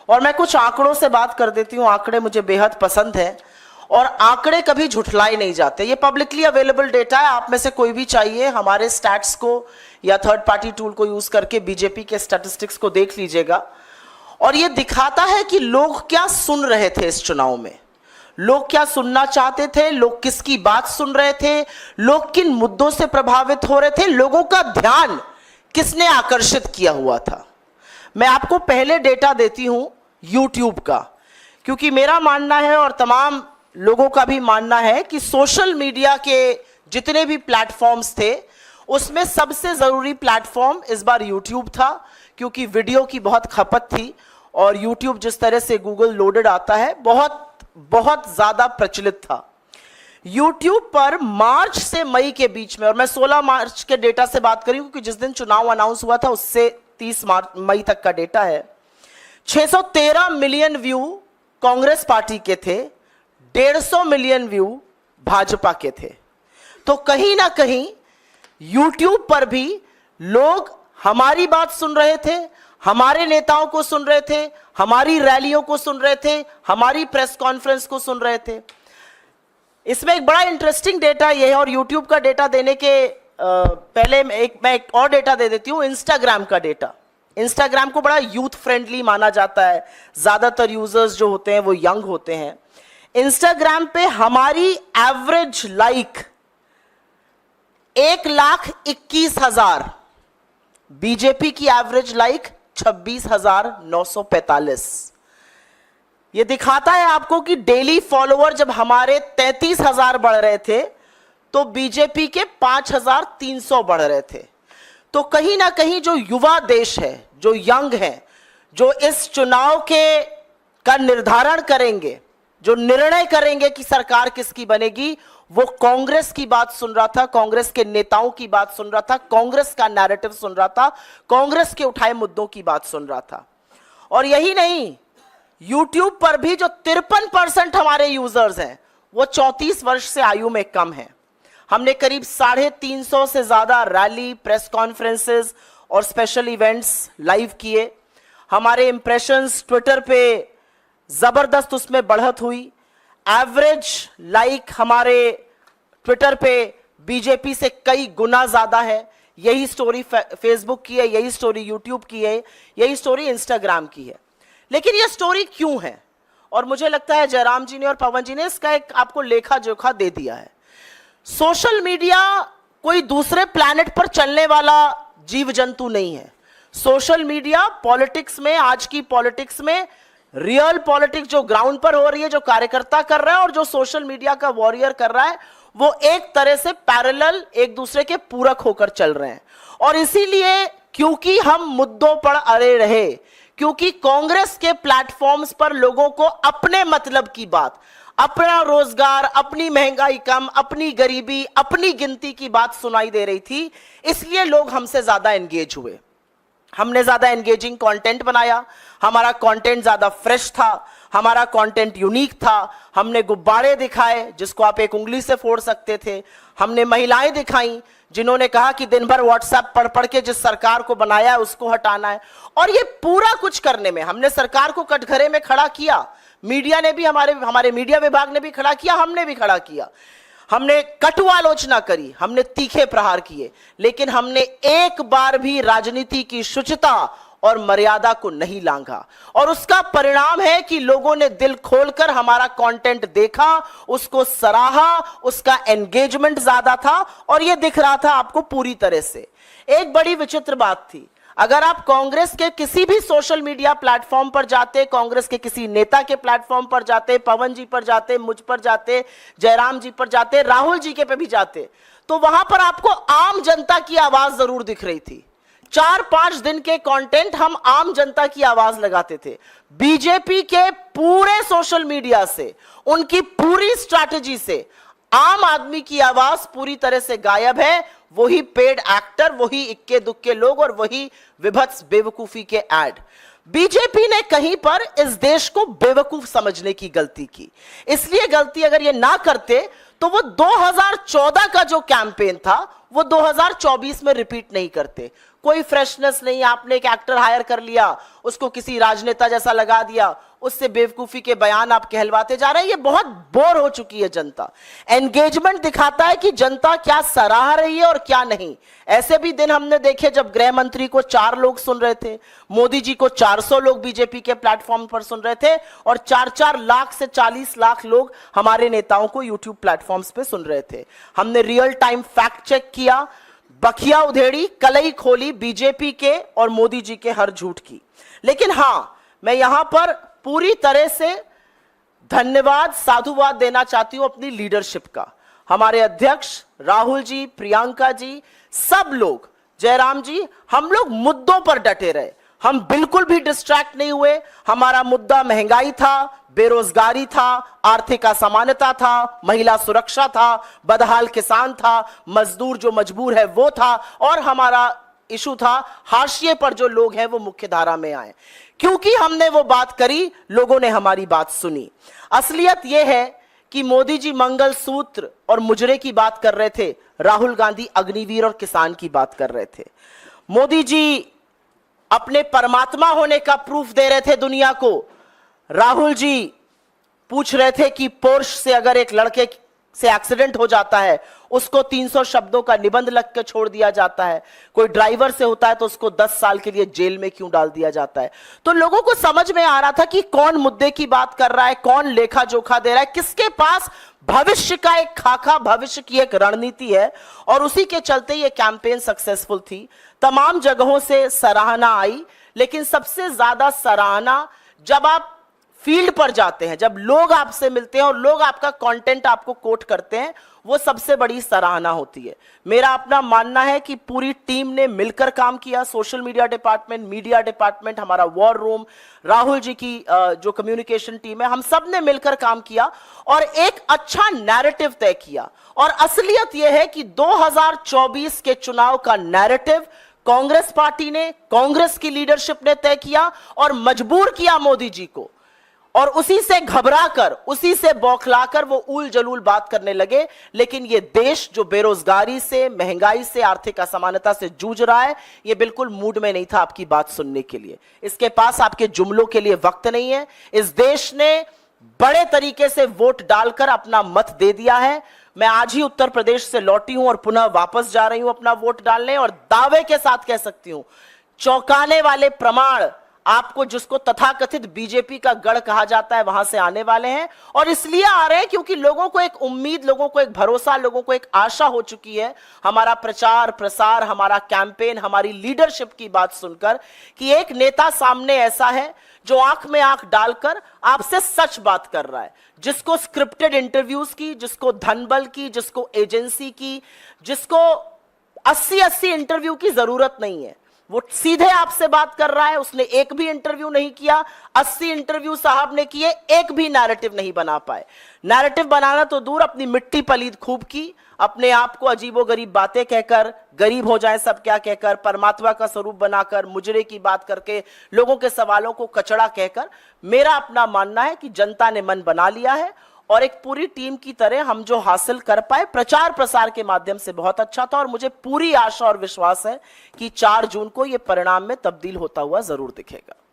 और मैं कुछ आंकड़ों से बात कर देती हूं। आंकड़े मुझे बेहद पसंद हैं और आंकड़े कभी झुठलाए नहीं जाते। ये पब्लिकली अवेलेबल डेटा है, आप में से कोई भी चाहिए हमारे स्टैट्स को या थर्ड पार्टी टूल को यूज करके बीजेपी के स्टैटिस्टिक्स को देख लीजिएगा। और ये दिखाता है कि लोग क्या सुन रहे थे इस चुनाव में, लोग क्या सुनना चाहते थे, लोग किसकी बात सुन रहे थे, लोग किन मुद्दों से प्रभावित हो रहे थे, लोगों का ध्यान किसने आकर्षित किया हुआ था। मैं आपको पहले डेटा देती हूं YouTube का, क्योंकि मेरा मानना है और तमाम लोगों का भी मानना है कि सोशल मीडिया के जितने भी प्लेटफॉर्म्स थे उसमें सबसे जरूरी प्लेटफॉर्म इस बार YouTube था, क्योंकि वीडियो की बहुत खपत थी और YouTube जिस तरह से गूगल लोडेड आता है बहुत बहुत ज्यादा प्रचलित था। YouTube पर मार्च से मई के बीच में, और मैं 16 मार्च के डेटा से बात करी क्योंकि जिस दिन चुनाव अनाउंस हुआ था उससे 30 मई तक का डेटा है, 613 मिलियन व्यू कांग्रेस पार्टी के थे, 150 मिलियन व्यू भाजपा के थे। तो कहीं ना कहीं YouTube पर भी लोग हमारी बात सुन रहे थे, हमारे नेताओं को सुन रहे थे, हमारी रैलियों को सुन रहे थे, हमारी प्रेस कॉन्फ्रेंस को सुन रहे थे। इसमें एक बड़ा इंटरेस्टिंग डेटा यह है, और YouTube का डेटा देने के पहले मैं एक और डेटा दे देती हूं, इंस्टाग्राम का डेटा। इंस्टाग्राम को बड़ा यूथ फ्रेंडली माना जाता है, ज्यादातर यूजर्स जो होते हैं वो यंग होते हैं। इंस्टाग्राम पे हमारी एवरेज लाइक 1,21,000, बीजेपी की एवरेज लाइक 26,945। ये दिखाता है आपको कि डेली फॉलोअर जब हमारे 33,000 बढ़ रहे थे तो बीजेपी के 5,300 बढ़ रहे थे। तो कहीं ना कहीं जो युवा देश है, जो यंग है, जो इस चुनाव का निर्धारण करेंगे, जो निर्णय करेंगे कि सरकार किसकी बनेगी, वो कांग्रेस की बात सुन रहा था, कांग्रेस के नेताओं की बात सुन रहा था, कांग्रेस का नैरेटिव सुन रहा था, कांग्रेस के उठाए मुद्दों की बात सुन रहा था। और यही नहीं, YouTube पर भी जो 53% हमारे यूजर्स हैं वो 34 वर्ष से आयु में कम है। हमने करीब 350 से ज्यादा रैली, प्रेस कॉन्फ्रेंसेस और स्पेशल इवेंट्स लाइव किए। हमारे इंप्रेशंस ट्विटर पे जबरदस्त उसमें बढ़त हुई। एवरेज लाइक हमारे ट्विटर पे बीजेपी से कई गुना ज्यादा है। यही स्टोरी फेसबुक की है, यही स्टोरी यूट्यूब की है, यही स्टोरी इंस्टाग्राम की है। लेकिन यह स्टोरी क्यों है? और मुझे लगता है जयराम जी ने और पवन जी ने इसका एक आपको लेखा जोखा दे दिया है। सोशल मीडिया कोई दूसरे प्लैनेट पर चलने वाला जीव जंतु नहीं है। सोशल मीडिया पॉलिटिक्स में, आज की पॉलिटिक्स में रियल पॉलिटिक्स जो ग्राउंड पर हो रही है, जो कार्यकर्ता कर रहा है और जो सोशल मीडिया का वॉरियर कर रहा है, वो एक तरह से पैरेलल, एक दूसरे के पूरक होकर चल रहे हैं। और इसीलिए क्योंकि हम मुद्दों पर अड़े रहे, क्योंकि कांग्रेस के प्लेटफॉर्म्स पर लोगों को अपने मतलब की बात, अपना रोजगार, अपनी महंगाई कम, अपनी गरीबी, अपनी गिनती की बात सुनाई दे रही थी, इसलिए लोग हमसे ज्यादा एंगेज हुए। हमने ज्यादा एंगेजिंग कंटेंट बनाया, हमारा कंटेंट ज्यादा फ्रेश था, हमारा कंटेंट यूनिक था। हमने गुब्बारे दिखाए जिसको आप एक उंगली से फोड़ सकते थे। हमने महिलाएं दिखाई जिन्होंने कहा कि दिन भर व्हाट्सएप पढ़ पढ़ के जिस सरकार को बनाया है उसको हटाना है। और ये पूरा कुछ करने में हमने सरकार को कटघरे में खड़ा किया, मीडिया ने भी, हमारे मीडिया विभाग ने भी खड़ा किया, हमने भी खड़ा किया। हमने कटु आलोचना करी, हमने तीखे प्रहार किए, लेकिन हमने एक बार भी राजनीति की शुचिता और मर्यादा को नहीं लांघा। और उसका परिणाम है कि लोगों ने दिल खोलकर हमारा कंटेंट देखा, उसको सराहा, उसका एंगेजमेंट ज्यादा था और यह दिख रहा था आपको पूरी तरह से। एक बड़ी विचित्र बात थी, अगर आप कांग्रेस के किसी भी सोशल मीडिया प्लेटफॉर्म पर जाते, कांग्रेस के किसी नेता के प्लेटफॉर्म पर जाते, पवन जी पर जाते, मुझ पर जाते, जयराम जी पर जाते, राहुल जी के पे भी जाते, तो वहां पर आपको आम जनता की आवाज जरूर दिख रही थी। 4-5 दिन के कंटेंट हम आम जनता की आवाज लगाते थे। बीजेपी के पूरे सोशल मीडिया से, उनकी पूरी स्ट्रैटेजी से आम आदमी की आवाज पूरी तरह से गायब है। वही पेड एक्टर, वही इक्के दुक्के लोग और वही विभत्स बेवकूफी के ऐड। बीजेपी ने कहीं पर इस देश को बेवकूफ समझने की गलती की। इसलिए गलती अगर ये ना करते तो वो 2014 का जो कैंपेन था वो 2024 में रिपीट नहीं करते। कोई फ्रेशनेस नहीं। आपने एक एक्टर हायर कर लिया, उसको किसी राजनेता जैसा लगा दिया, उससे बेवकूफी के बयान आप कहलवाते जा रहे हैं। ये बहुत बोर हो चुकी है जनता। एंगेजमेंट दिखाता है कि जनता क्या सराह रही है और क्या नहीं। ऐसे भी दिन हमने देखे जब गृह मंत्री को 4 लोग सुन रहे थे, मोदी जी को 400 लोग बीजेपी के प्लेटफॉर्म पर सुन रहे थे, और 4-4 लाख से 40 लाख लोग हमारे नेताओं को यूट्यूब प्लेटफॉर्म्स पे सुन रहे थे। हमने रियल टाइम फैक्ट चेक किया, बखिया उधेड़ी, कलई खोली बीजेपी के और मोदी जी के हर झूठ की। लेकिन हां, मैं यहां पर पूरी तरह से धन्यवाद, साधुवाद देना चाहती हूं अपनी लीडरशिप का। हमारे अध्यक्ष राहुल जी, प्रियंका जी, सब लोग, जयराम जी, हम लोग मुद्दों पर डटे रहे। हम बिल्कुल भी डिस्ट्रैक्ट नहीं हुए। हमारा मुद्दा महंगाई था, बेरोजगारी था, आर्थिक असमानता था, महिला सुरक्षा था, बदहाल किसान था, मजदूर जो मजबूर है वो था, और हमारा इशू था हाशिए पर जो लोग हैं वो मुख्य धारा में आए। क्योंकि हमने वो बात करी, लोगों ने हमारी बात सुनी। असलियत यह है कि मोदी जी मंगलसूत्र और मुजरे की बात कर रहे थे, राहुल गांधी अग्निवीर और किसान की बात कर रहे थे। मोदी जी अपने परमात्मा होने का प्रूफ दे रहे थे दुनिया को। राहुल जी पूछ रहे थे कि पोर्श से अगर एक लड़के से एक्सीडेंट हो जाता है, उसको 300 शब्दों का निबंध लिख के छोड़ दिया जाता है। कोई ड्राइवर से होता है तो उसको 10 साल के लिए जेल में क्यों डाल दिया जाता है। तो लोगों को समझ में आ रहा था कि कौन मुद्दे की बात कर रहा है, कौन लेखा जोखा दे रहा है, किसके पास भविष्य का एक खाका, भविष्य की एक रणनीति है। और उसी के चलते ये कैंपेन सक्सेसफुल थी। तमाम जगहों से सराहना आई, लेकिन सबसे ज्यादा सराहना जब आप फील्ड पर जाते हैं, जब लोग आपसे मिलते हैं और लोग आपका कंटेंट आपको कोट करते हैं, वो सबसे बड़ी सराहना होती है। मेरा अपना मानना है कि पूरी टीम ने मिलकर काम किया। Social media department, media department, हमारा वॉर रूम, राहुल जी की जो कम्युनिकेशन टीम है, हम सब ने मिलकर काम किया और एक अच्छा नैरेटिव तय किया। और असलियत यह है कि 2024 के चुनाव का नैरेटिव कांग्रेस पार्टी ने, कांग्रेस की लीडरशिप ने तय किया और मजबूर किया मोदी जी को। और उसी से घबराकर, उसी से बौखलाकर वो उल जलूल बात करने लगे। लेकिन ये देश जो बेरोजगारी से, महंगाई से, आर्थिक असमानता से जूझ रहा है, ये बिल्कुल मूड में नहीं था आपकी बात सुनने के लिए। इसके पास आपके जुमलों के लिए वक्त नहीं है। इस देश ने बड़े तरीके से वोट डालकर अपना मत दे दिया है। मैं आज ही उत्तर प्रदेश से लौटी हूं और पुनः वापस जा रही हूं अपना वोट डालने, और दावे के साथ कह सकती हूं, चौंकाने वाले प्रमाण आपको, जिसको तथाकथित बीजेपी का गढ़ कहा जाता है, वहां से आने वाले हैं। और इसलिए आ रहे हैं क्योंकि लोगों को एक उम्मीद, लोगों को एक भरोसा, लोगों को एक आशा हो चुकी है हमारा प्रचार प्रसार, हमारा कैंपेन, हमारी लीडरशिप की बात सुनकर, कि एक नेता सामने ऐसा है जो आंख में आंख डालकर आपसे सच बात कर रहा है, जिसको स्क्रिप्टेड इंटरव्यूज की, जिसको धनबल की, जिसको एजेंसी की, जिसको 80-80 इंटरव्यू की जरूरत नहीं है। वो सीधे आपसे बात कर रहा है। उसने एक भी इंटरव्यू नहीं किया, 80 इंटरव्यू साहब ने किए, एक भी नैरेटिव नहीं बना पाए। नैरेटिव बनाना तो दूर, अपनी मिट्टी पलीद खूब की, अपने आप को अजीबोगरीब बातें कहकर, गरीब हो जाए सब क्या कहकर, परमात्मा का स्वरूप बनाकर, मुजरे की बात करके, लोगों के सवालों को कचड़ा कहकर। मेरा अपना मानना है कि जनता ने मन बना लिया है और एक पूरी टीम की तरह हम जो हासिल कर पाए प्रचार प्रसार के माध्यम से बहुत अच्छा था। और मुझे पूरी आशा और विश्वास है कि 4 जून को यह परिणाम में तब्दील होता हुआ जरूर दिखेगा।